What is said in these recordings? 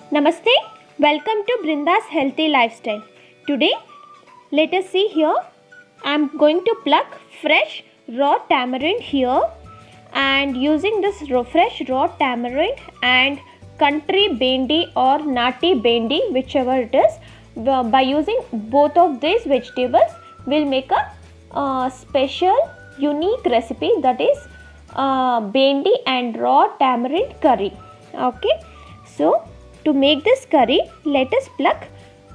Namaste, welcome to Brinda's Healthy Lifestyle. Today, let us see here. I am going to pluck fresh raw tamarind here, and using this fresh raw tamarind and country bendi or nati bendi, whichever it is, by using both of these vegetables, we'll make a special unique recipe, that is bendi and raw tamarind curry. Okay, so to make this curry, let us pluck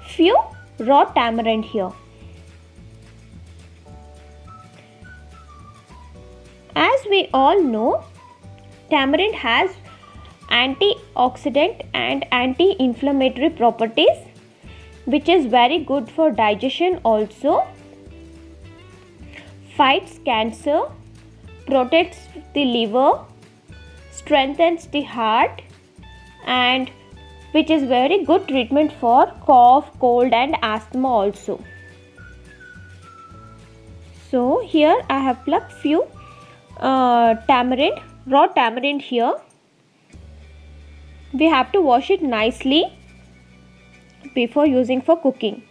few raw tamarind here. As we all know, tamarind has antioxidant and anti-inflammatory properties, which is very good for digestion also, fights cancer, protects the liver, strengthens the heart, and which is very good treatment for cough, cold and asthma also. So here I have plucked few raw tamarind here. We have to wash it nicely before using for cooking.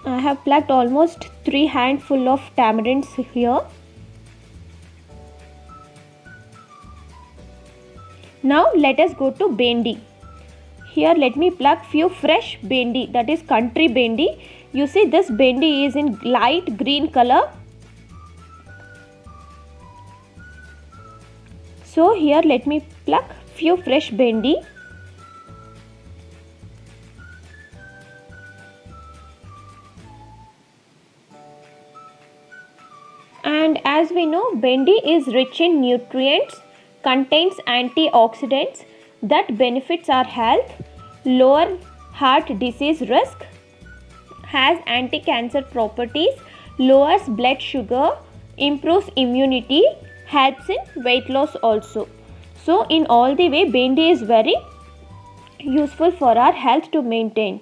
I have plucked almost 3 handful of tamarinds here. Now let us go to bendi. Here let me pluck few fresh bendi, that is country bendi. You see this bendi is in light green color. So here let me pluck few fresh bendi. And as we know, bendi is rich in nutrients, contains antioxidants that benefits our health, lower heart disease risk, has anti-cancer properties, lowers blood sugar, improves immunity, helps in weight loss also. So in all the way, bendi is very useful for our health to maintain.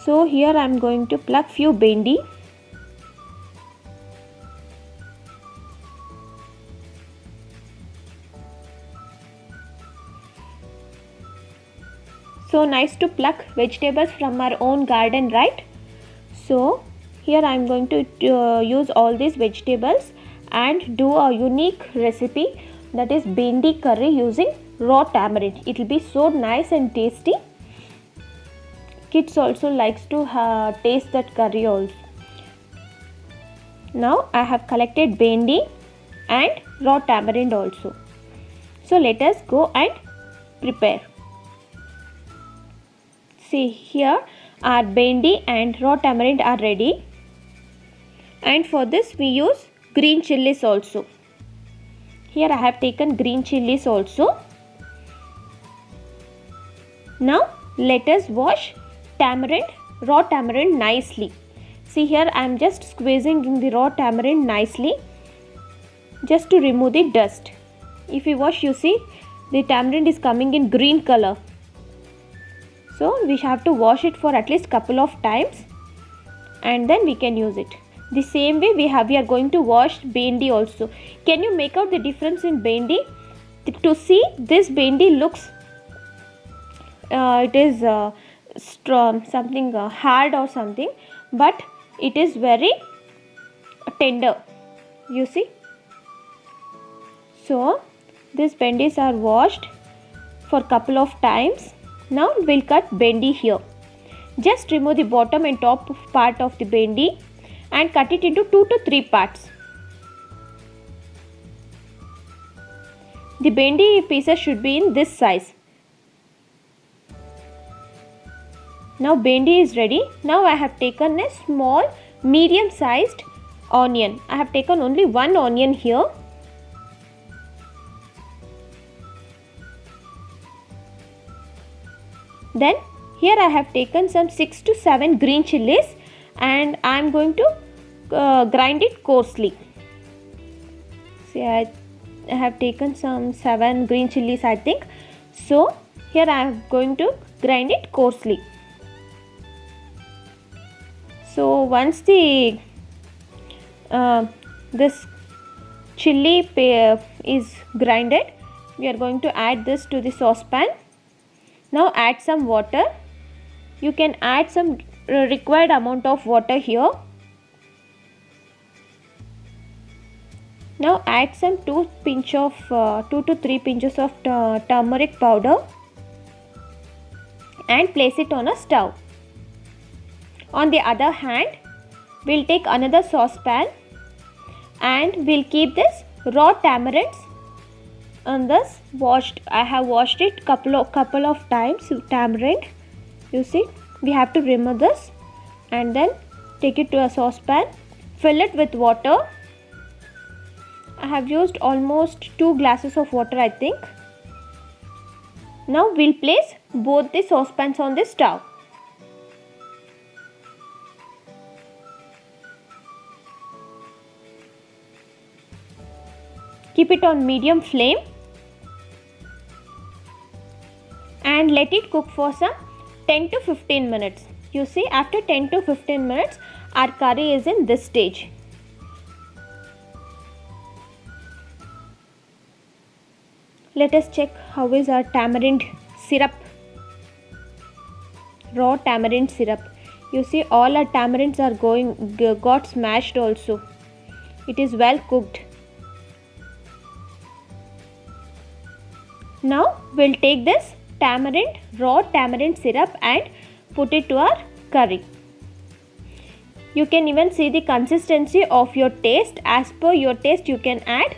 So here I am going to pluck few bendi. So nice to pluck vegetables from our own garden, right? So here I am going to use all these vegetables and do a unique recipe, that is bendi curry using raw tamarind. It will be so nice and tasty. Kids also likes to taste that curry also. Now I have collected bendi and raw tamarind also. So let us go and prepare. See, here our bendi and raw tamarind are ready, and for this we use green chilies also. Here I have taken green chilies also. Now let us wash raw tamarind nicely. See, here I am just squeezing in the raw tamarind nicely, just to remove the dust. If you wash, you see the tamarind is coming in green color. So we have to wash it for at least couple of times, and then we can use it. The same way we are going to wash bendi also. Can you make out the difference in bendi? To see, this bendi looks it is strong, something hard or something, but it is very tender, you see. So these bendis are washed for couple of times. Now we'll cut bendi here. Just remove the bottom and top part of the bendi and cut it into 2 to 3 parts. The bendi pieces should be in this size. Now bendi is ready. Now I have taken a small medium sized onion. I have taken only one onion here. Then here I have taken some 6 to 7 green chilies, and I am going to grind it coarsely. See, I have taken some 7 green chilies, I think. So here I am going to grind it coarsely. So once the this chili is grinded. We are going to add this to the saucepan. Now add some water. You can add some required amount of water here. Now add some 2 to 3 pinches of turmeric powder and place it on a stove. On the other hand, we'll take another saucepan and we'll keep this raw tamarinds on this washed. I have washed it couple of times. Tamarind, you see, we have to remove this and then take it to a saucepan, fill it with water. I have used almost 2 glasses of water, I think. Now we'll place both the saucepans on the stove. Keep it on medium flame and let it cook for some 10 to 15 minutes. You see, after 10 to 15 minutes, our curry is in this stage. Let us check how is our tamarind syrup, raw tamarind syrup. You see, all our tamarinds are got smashed also. It is well cooked. Now we'll take this raw tamarind syrup and put it to our curry. You can even see the consistency of your taste. As per your taste, you can add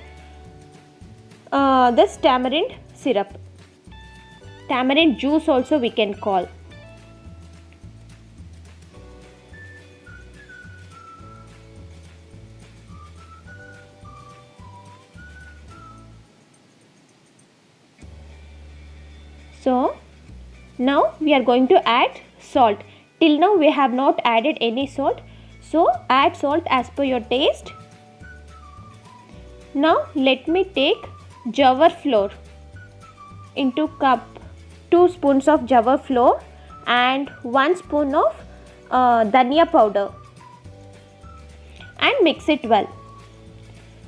this tamarind syrup. Tamarind juice also we can call. So now we are going to add salt. Till now we have not added any salt. So add salt as per your taste. Now let me take jawar flour into cup, 2 spoons of jawar flour and 1 spoon of dhania powder and mix it well.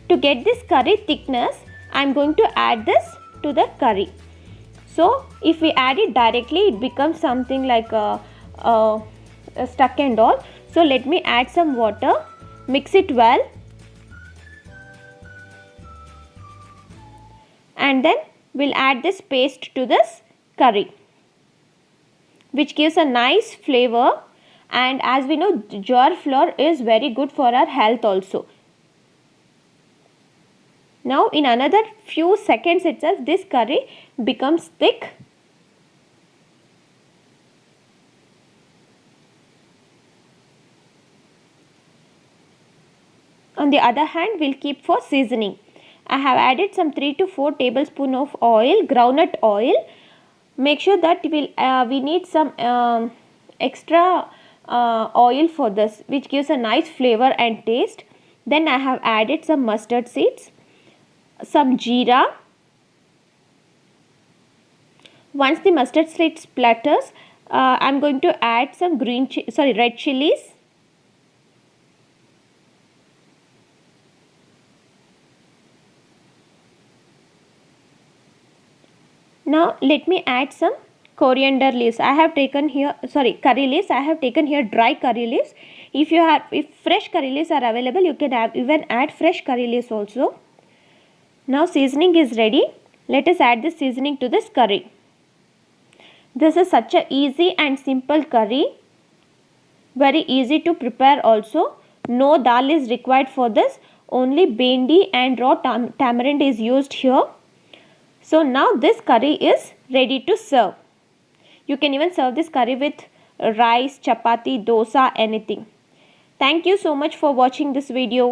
To get this curry thickness, I am going to add this to the curry. So if we add it directly, it becomes something like a stuck and all. So let me add some water, mix it well, and then we'll add this paste to this curry, which gives a nice flavor. And as we know, jawar flour is very good for our health also. Now in another few seconds itself, this curry becomes thick. On the other hand, we'll keep for seasoning. I have added some 3 to 4 tablespoons of oil, groundnut oil. Make sure that we need some extra oil for this, which gives a nice flavor and taste. Then I have added some mustard seeds, some jeera. Once the mustard seed splatters, I am going to add some red chilies. Now let me add some coriander leaves. I have taken here curry leaves. I have taken here dry curry leaves. If fresh curry leaves are available, you can even add fresh curry leaves also. Now seasoning is ready. Let us add this seasoning to this curry. This is such a easy and simple curry. Very easy to prepare also. No dal is required for this. Only bhendi and raw tamarind is used here. So now this curry is ready to serve. You can even serve this curry with rice, chapati, dosa, anything. Thank you so much for watching this video.